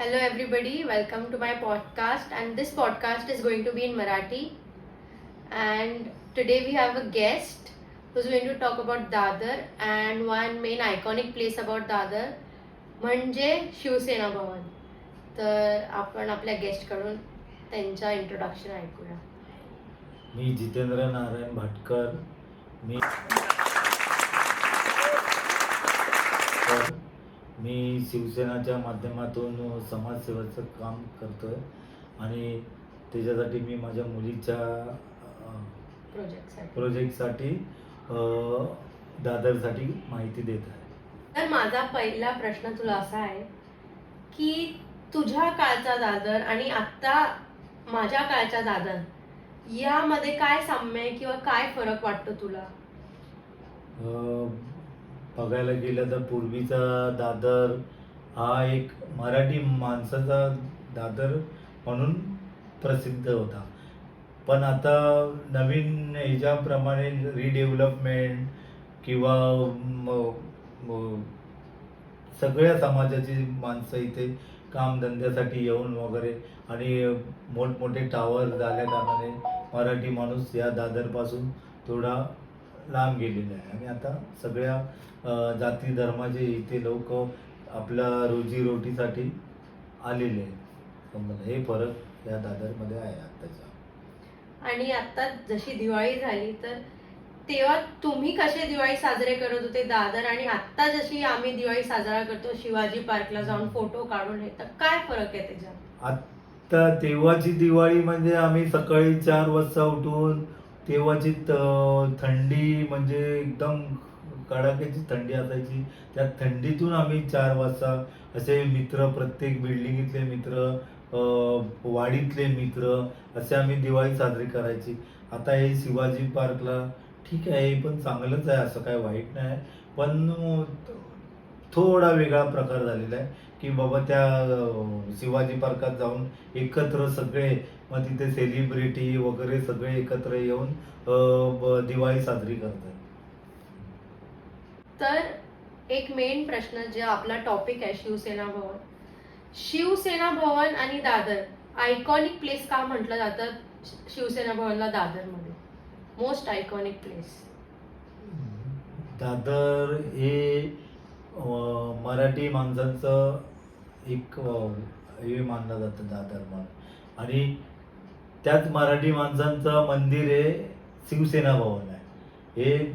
Hello everybody, welcome to my podcast, and this podcast is going to be in Marathi. And today we have a guest who's going to talk about Dadar and one main iconic place about Dadar म्हणजे शिवसेना भवन. तर आपण आपल्या guest कडून त्यांचा introduction ऐकूया. मी जितेंद्र नारायण भाटकर. मी शिवसेनाच्या माध्यमातून समाजसेवेचं काम करतोय आणि त्याच्यासाठी मी माझ्या मुलीच्या प्रोजेक्टसाठी दादरसाठी माहिती देत आहे. तर माझा पहिला प्रश्न तुला असा आहे की तुझ्या काळचा दादर आणि आता माझ्या काळचा दादर यामध्ये काय साम्य आहे किंवा काय फरक वाटतो तुला? बघायला गेलं तर पूर्वीचा दादर हा एक मराठी माणसाचा दादर म्हणून प्रसिद्ध होता. पण आता नवीन ह्याच्याप्रमाणे रिडेव्हलपमेंट किंवा सगळ्या समाजाची माणसं इथे कामधंद्यासाठी येऊन वगैरे आणि मोठमोठे टावर झाल्या कारणाने मराठी माणूस या दादरपासून थोडा लांब गेलेला आहे आणि आता सगळ्या जाती धर्माचे इथे लोक आपल्या रोजीरोटीसाठी आलेले आहेत. हे फरक या दादरमध्ये आहे आत्ताचा. आणि आता जशी दिवाळी झाली तर तेव्हा तुम्ही कसे दिवाळी साजरे करत होते दादर आणि आता जशी आम्ही दिवाळी साजरा करतो शिवाजी पार्कला जाऊन फोटो काढून हे, तर काय फरक आहे त्याच्यात? आता तेव्हाची दिवाळी म्हणजे आम्ही सकाळी 4 वाजता उठून तेव्हाची थंडी म्हणजे एकदम कडाक्याची थंडी असायची. त्या थंडीतून आम्ही 4 वाजता असे मित्र, प्रत्येक बिल्डिंगीतले मित्र, वाडीतले मित्र असे आम्ही दिवाळी साजरी करायची. आता हे शिवाजी पार्कला ठीक आहे, हे पण चांगलंच आहे, असं काय वाईट नाही. पण थोडा वेगळा प्रकार झालेला आहे की बाबा त्या शिवाजी पार्कात जाऊन एकत्र सगळे, मग तिथे सेलिब्रिटी वगैरे सगळे एकत्र येऊन दिवाळी साजरी करतात. तर एक मेन प्रश्न जे आपला टॉपिक आहे शिवसेना भवन. शिवसेना भवन आणि दादर आयकॉनिक प्लेस का म्हटलं जातं? शिवसेना भवनला दादरमध्ये मोस्ट आयकॉनिक प्लेस. दादर हे मराठी माणसांचं एक हे मानलं जातं दादर म्हणून. आणि त्याच मराठी माणसांचं मंदिर हे शिवसेना भवन आहे. हे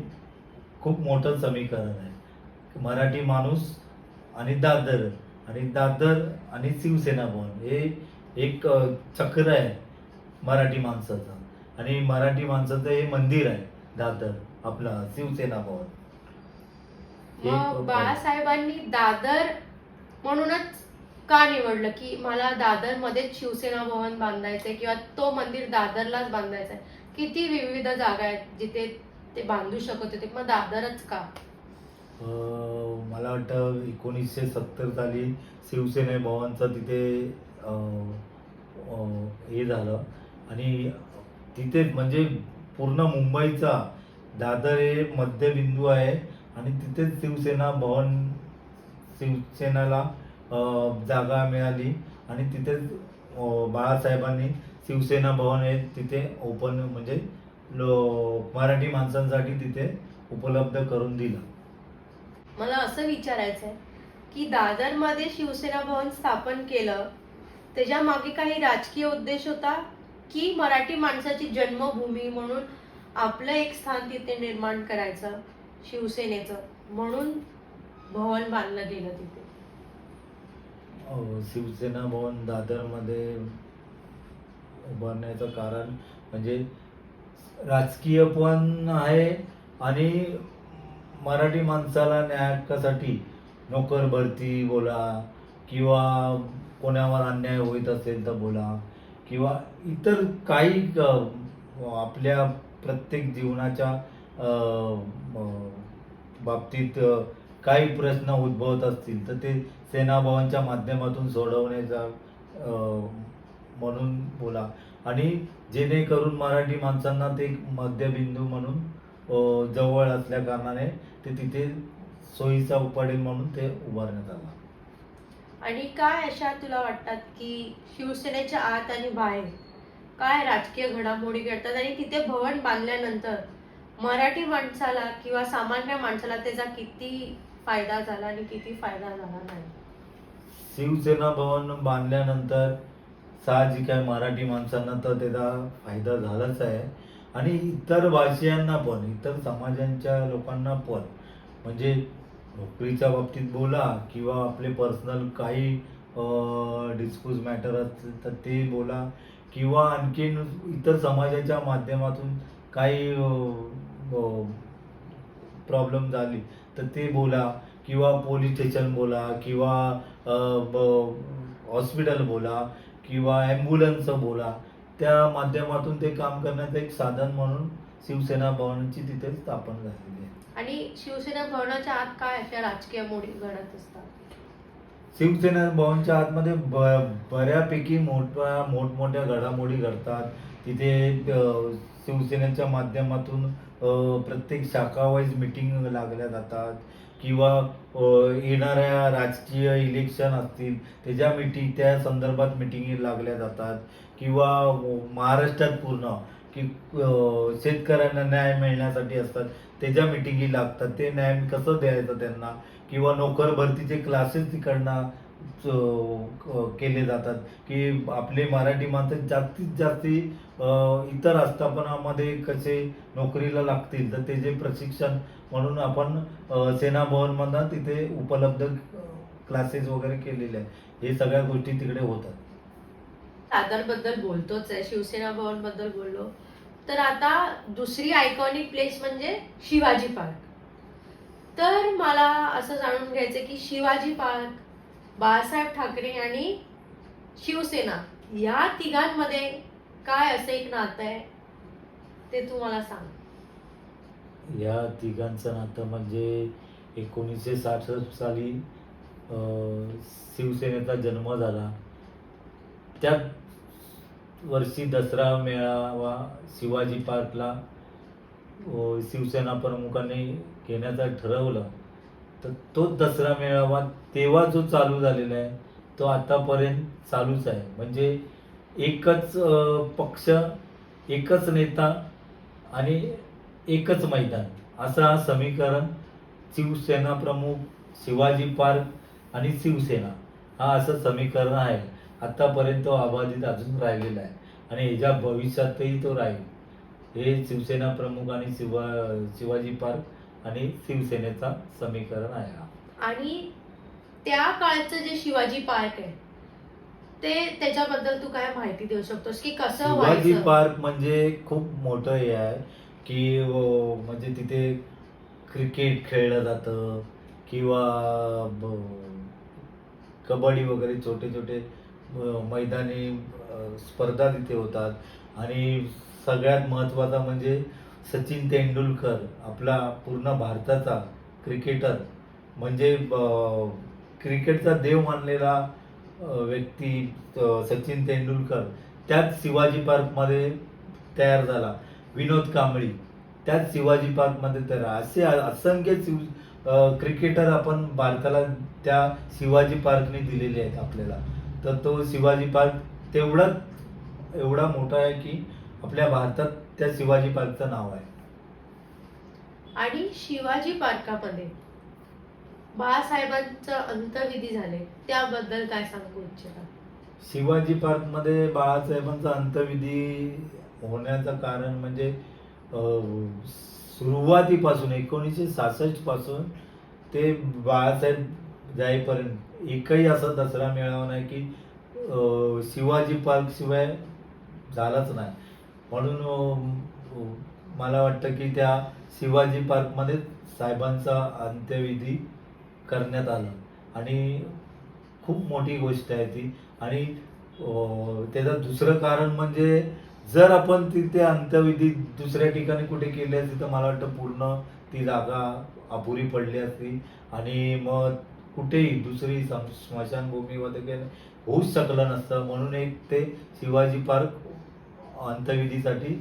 खूप मोठं समीकरण आहे. मराठी माणूस आणि दादर आणि शिवसेना भवन हे एक चक्र आहे मराठी माणसाचं. आणि मराठी माणसाचं हे मंदिर आहे दादर, आपला शिवसेना भवन. मग बाळासाहेबांनी दादर म्हणूनच का निवडलं की मला दादर मध्येच शिवसेना भवन बांधायचंय किंवा तो मंदिर दादरलाच बांधायचंय? किती विविध जागा आहेत जिथे ते बांधू शकत होते, मग दादरच का? मला वाटतं 1970 साली शिवसेना भवनचं तिथे हे झालं आणि तिथे म्हणजे पूर्ण मुंबईचा दादर हे मध्यबिंदू आहे आणि तिथे शिवसेना भवन, शिवसेनेला जागा मिळाली आणि तिथे बाळासाहेबांनी शिवसेना भवन हे तिथे ओपन म्हणजे मराठी माणसांसाठी तिथे उपलब्ध करून दिलं. मला असं विचारायचं आहे की दादरमध्ये शिवसेना भवन स्थापन केलं त्याच्या मागे काही राजकीय उद्देश होता की मराठी माणसाची जन्मभूमी म्हणून आपलं एक स्थान तिथे निर्माण करायचं शिवसेनेचं म्हणून भवन बांधलं गेलं तिथे? शिवसेना भवन दादरमध्ये उभारण्याचं कारण म्हणजे राजकीय पण आहे आणि मराठी माणसाला न्यायासाठी नोकर भरती बोला किंवा कोणावर अन्याय होत असेल तर बोला किंवा इतर काही आपल्या प्रत्येक जीवनाच्या बाबतीत काही प्रश्न उद्भवत असतील तर ते सेना भवनच्या माध्यमातून सोडवण्याचा म्हणून बोला. आणि जेणेकरून मराठी माणसांना ते मध्यबिंदू म्हणून जवळ असल्या कारणाने ते तिथे सोयीचा पडेल म्हणून ते उभारण्यात आलं. आणि काय अशा तुला वाटतात की शिवसेनेच्या आत आणि बाहेर काय राजकीय घडामोडी घडतात आणि तिथे भवन बांधल्यानंतर मराठी माणसाला किंवा सामान्य माणसाला त्याचा किती फायदा झाला आणि किती फायदा झाला नाही? शिवसेना भवन बांधल्यानंतर साहजिक आहे मराठी माणसांना तर त्याचा फायदा झालाच आहे आणि इतर भाषिकांना पण, इतर समाजांच्या लोकांना पण. म्हणजे नोकरीच्या बाबतीत बोला किंवा आपले पर्सनल काही डिस्प्यूट मॅटर असतील तर ते बोला किंवा आणखीन इतर समाजाच्या माध्यमातून काही प्रॉब्लेम झाली तर ते बोला किंवा पोलीस स्टेशन बोला किंवा हॉस्पिटल बोला किंवा ॲम्ब्युलन्स बोला, त्या माध्यमातून ते काम करण्याचं एक साधन म्हणून शिवसेना भवनची तिथे स्थापना झालेली आहे. आणि शिवसेना भवनाच्या आत काय अशा राजकीय मोडी घडत असतात? शिवसेना भवनच्या आतमध्ये बऱ्यापैकी मोठमोठ्या घडामोडी घडतात. तिथे शिवसेनेच्या माध्यमातून प्रत्येक शाखा वाईज मिटिंग लागल्या जातात किंवा येणाऱ्या राजकीय इलेक्शन असतील त्या संदर्भात मिटिंगी लागल्या जातात किंवा महाराष्ट्रात पूर्ण की शेतकऱ्यांना न्याय मिळण्यासाठी असतात त्याच्या मिटिंगी लागतात. ते न्याय कसं द्यायचं त्यांना किंवा नोकर भरतीचे क्लासेस तिकडनं केले जातात की आपले मराठी माणसं जास्तीत जास्त इतर आस्थापनामध्ये कसे नोकरीला लागतील तर त्याचे प्रशिक्षण म्हणून आपण सेना भवनमधनं तिथे उपलब्ध क्लासेस वगैरे केलेले आहे. हे सगळ्या गोष्टी तिकडे होतात. दादरबद्दल बोलतोच आहे, शिवसेना भवन बद्दल बोललो, तर आता दुसरी आयकॉनिक प्लेस म्हणजे शिवाजी पार्क. तर मला असं जाणून घ्यायचं की शिवाजी पार्क, बाळासाहेब ठाकरे आणि शिवसेना या तिघांमध्ये काय असं एक नातं आहे ते तू मला सांग. या तिघांचं नातं म्हणजे 1966 साली शिवसेनेचा जन्म झाला. त्या वर्षी दसरा मेळावा शिवाजी पार्कला शिवसेना प्रमुखांनी घेण्याचं ठरवलं. तर तो दसरा मेळावा तेव्हा जो चालू झालेला आहे तो आतापर्यंत चालूच आहे. म्हणजे एकच पक्ष, एकच नेता आणि एकच मैदान असं हा समीकरण शिवसेना प्रमुख, शिवाजी पार्क आणि शिवसेना हा असं समीकरण आहे. आतापर्यंत तो अबाधित अजून राहिलेला आहे आणि ह्याच्या भविष्यातही तो राहील. हे शिवसेना प्रमुख आणि शिवाजी पार्क आणि शिवसेनेचा समीकरण आहे हा. आणि त्या काळचं जे शिवाजी पार्क आहे ते त्याच्याबद्दल तू काय माहिती देऊ शकतोस की कसं शिवाजी व्हायचं? पार्क म्हणजे खूप मोठं हे आहे की म्हणजे तिथे क्रिकेट खेळलं जातं किंवा कबड्डी वगैरे छोटे छोटे मैदानी स्पर्धा तिथे होतात आणि सगळ्यात महत्त्वाचा म्हणजे सचिन तेंडुलकर आपला पूर्ण भारताचा क्रिकेटर म्हणजे क्रिकेटचा देव मानलेला व्यक्ती सचिन तेंडुलकर त्याच शिवाजी पार्कमध्ये तयार झाला. विनोद कांबळी त्याच शिवाजी पार्कमध्ये तयार. असे असंख्य क्रिकेटर आपण भारताला त्या शिवाजी पार्कने दिलेले आहेत आपल्याला. तर तो शिवाजी पार्क एवढा मोठा आहे की आपल्या भारतात त्या शिवाजी पार्कचं नाव आहे. आणि शिवाजी पार्कामध्ये बाळासाहेबांचं अंत्यविधी झाले त्याबद्दल काय सांगू इच्छिता? शिवाजी पार्कमध्ये बाळासाहेबांचा अंत्यविधी होण्याचं कारण म्हणजे सुरुवातीपासून 1966 पासून ते बाळासाहेब जाईपर्यंत एकही असा दसरा मेळावा नाही की शिवाजी पार्क शिवाय झालाच नाही. म्हणून मला वाटतं की त्या शिवाजी पार्कमध्ये साहेबांचा अंत्यविधी करण्यात आला आणि खूप मोठी गोष्ट आहे ती. आणि त्याचं दुसरं कारण म्हणजे जर आपण तिथे अंत्यविधी दुसऱ्या ठिकाणी कुठे केले असते तर मला वाटतं पूर्ण ती जागा अपुरी पडली असती आणि मग कुठेही दुसरी स्मशानभूमी वगैरे होऊच शकलं नसतं. म्हणून एक ते शिवाजी पार्क अंत्यविधीसाठी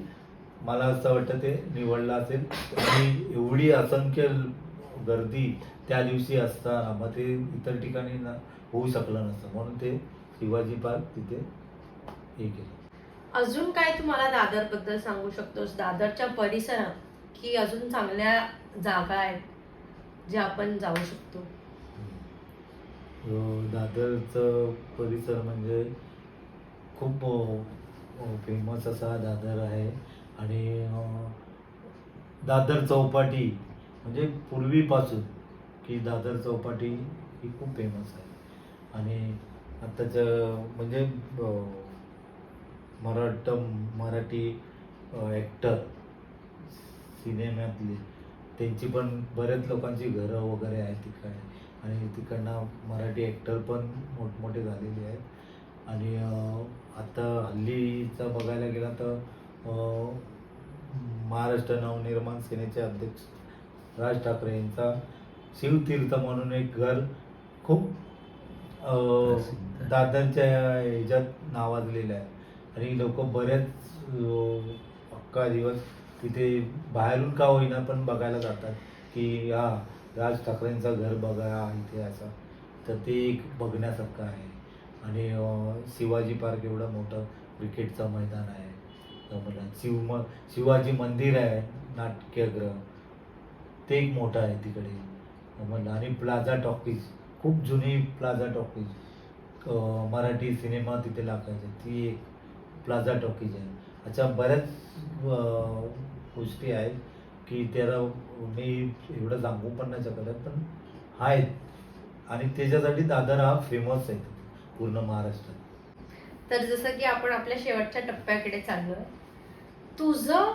मला असं वाटतं ते निवडलं असेल. आणि एवढी असंख्य गर्दी त्या दिवशी असताना मग ते इतर ठिकाणी ना होऊ शकलं नसतं, म्हणून ते शिवाजी पार्क तिथे हे केलं. अजून काय तुम्हाला दादर बद्दल सांगू शकतोस? दादरच्या परिसरात की अजून चांगल्या जागा आहेत ज्या आपण जाऊ शकतो? दादरचं परिसर म्हणजे खूप फेमस असा दादर आहे. आणि दादर चौपाटी म्हणजे पूर्वीपासून की दादर चौपाटी ही खूप फेमस आहे. आणि आत्ताचं म्हणजे मराठी ॲक्टर सिनेमातली त्यांची पण बऱ्याच लोकांची घरं वगैरे आहेत तिकडे. आणि तिकडनं मराठी ॲक्टर पण मोठमोठे झालेले आहेत. आणि आता हल्लीचा बघायला गेला तर महाराष्ट्र नवनिर्माण सेनेचे अध्यक्ष राज ठाकरे यांचा शिवतीर्थ म्हणून एक घर खूप दादरच्या ह्याच्यात नावाजलेलं आहे. आणि लोक बरेच अख्खा दिवस तिथे बाहेरून का होईना पण बघायला जातात की हा राज ठाकरेंचं घर बघा इथे असं. तर ते एक बघण्यासारखं आहे. आणि शिवाजी पार्क एवढं मोठं क्रिकेटचं मैदान आहे. मला शिवाजी मंदिर आहे नाट्यगृह, ते एक मोठं आहे तिकडे म्हणलं. आणि प्लाझा टॉकीज, खूप जुनी प्लाझा टॉकीज, मराठी सिनेमा तिथे लागायचे, ती एक प्लाझा टॉकीज आहे. अशा बऱ्याच गोष्टी आहेत की त्याला मी एवढं सांगू पण नाही शकत आहे, पण आहेत. आणि त्याच्यासाठी दादर हा फेमस आहे पूर्ण महाराष्ट्रात. तर जसं की आपण आपल्या शेवटच्या टप्प्याकडे चाललोय, तुझं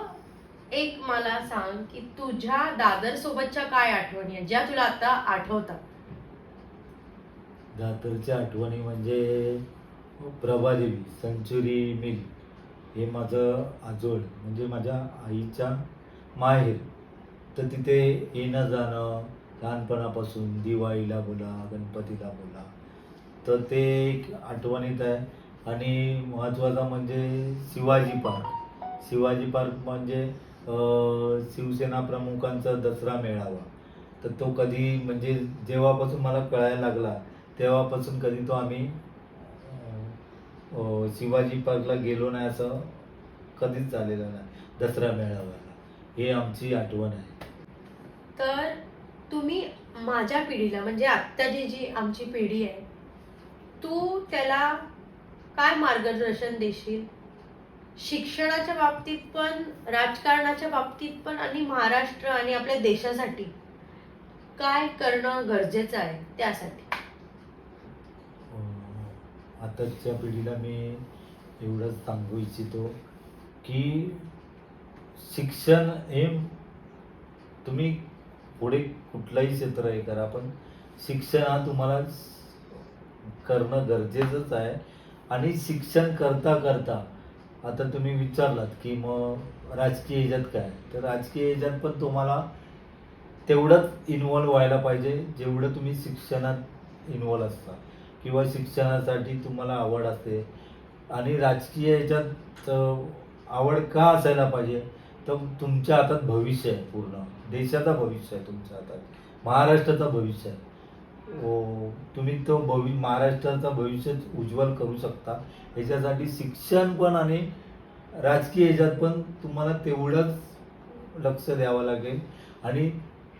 एक मला सांग की तुझ्या दादर सोबतच्या काय आठवणी आहेत ज्या तुला आता आठवतात? दादरच्या आठवणी म्हणजे प्रभादेवी, सेंचुरी मिल, हे माझं आजोळ म्हणजे माझ्या आईच्या माहेर. तर तिथे येणं जाणं लहानपणापासून, दिवाळीला बोला, गणपतीला बोला, तर ते एक आठवणीत आहे. आणि महत्त्वाचा म्हणजे शिवाजी पार्क. शिवाजी पार्क म्हणजे शिवसेना प्रमुखांचा दसरा मेळावा. तर तो कधी म्हणजे जेव्हापासून मला कळायला लागला तेव्हापासून कधी तो आम्ही शिवाजी पार्कला गेलो नाही असं कधीच झालेलं नाही. दसरा मेळाव्याला हे आमची आठवण आहे. तर तुम्ही माझ्या पिढीला म्हणजे आत्ताची जी आमची पिढी आहे, तू त्याला काय मार्गदर्शन देशील? शिक्षणाच्या बाबतीत पण, राजकारणाच्या बाबतीत पण, आणि महाराष्ट्र आणि आपल्या देशासाठी काय करणं गरजेचं आहे त्यासाठी? आताच्या पिढीला मी एवढंच सांगू इच्छितो की शिक्षण हे तुम्ही पुढे कुठलाही क्षेत्र हे करा, पण शिक्षण हा तुम्हाला करणं गरजेचंच आहे. आणि शिक्षण करता करता आता तुम्ही विचारलात की मग राजकीय ह्याच्यात काय, तर राजकीय ह्याच्यात पण तुम्हाला तेवढंच इन्व्हॉल्व व्हायला पाहिजे जेवढं तुम्ही शिक्षणात इन्व्हॉल्व असता किंवा शिक्षणासाठी तुम्हाला आवड असते. आणि राजकीय ह्याच्यात आवड का असायला पाहिजे, तर तुमच्या हातात भविष्य आहे, पूर्ण देशाचा भविष्य आहे तुमच्या हातात, महाराष्ट्राचं भविष्य आहे. तुम्ही तो महाराष्ट्राचं भविष्य उज्ज्वल करू शकता. याच्यासाठी शिक्षण पण आणि राजकीय ह्याच्यात पण तुम्हाला तेवढंच लक्ष द्यावं लागेल. आणि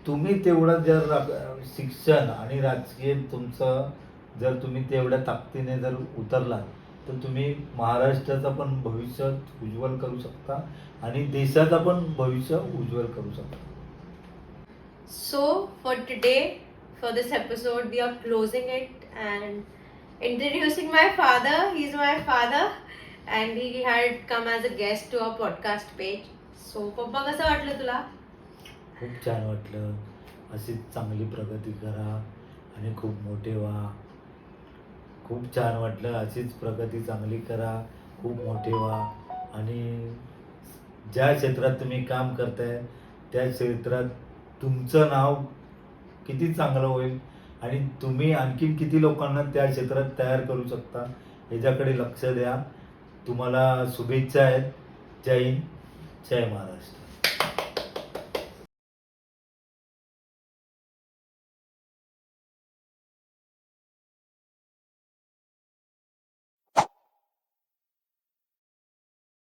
तुम्ही तेवढं जर शिक्षण आणि राजकीय तुमचं जर तुम्ही तेवढ्या ताकदीने जर उतरलात तर तुम्ही महाराष्ट्राचं पण भविष्य उज्ज्वल करू शकता आणि देशाचं पण भविष्य उज्ज्वल करू शकता. So for today, for this episode, we are closing it and introducing my father. He's my father and he had come as a guest to our podcast page. So पप्पा, कसं वाटलं तुला? खूप छान वाटलं. अशीच चांगली प्रगती करा आणि खूप मोठे व्हा. खूप छान वाटलं. अशीच प्रगती चांगली करा, खूप मोठे व्हा. आणि ज्या क्षेत्रात तुम्ही काम करताय त्या क्षेत्रात तुमचं नाव किती चांगलं होईल आणि तुम्ही आणखी किती लोकांना त्या क्षेत्रात तयार करू शकता याच्याकडे लक्ष द्या. तुम्हाला शुभेच्छा आहेत. जय हिंद, जय महाराष्ट्र.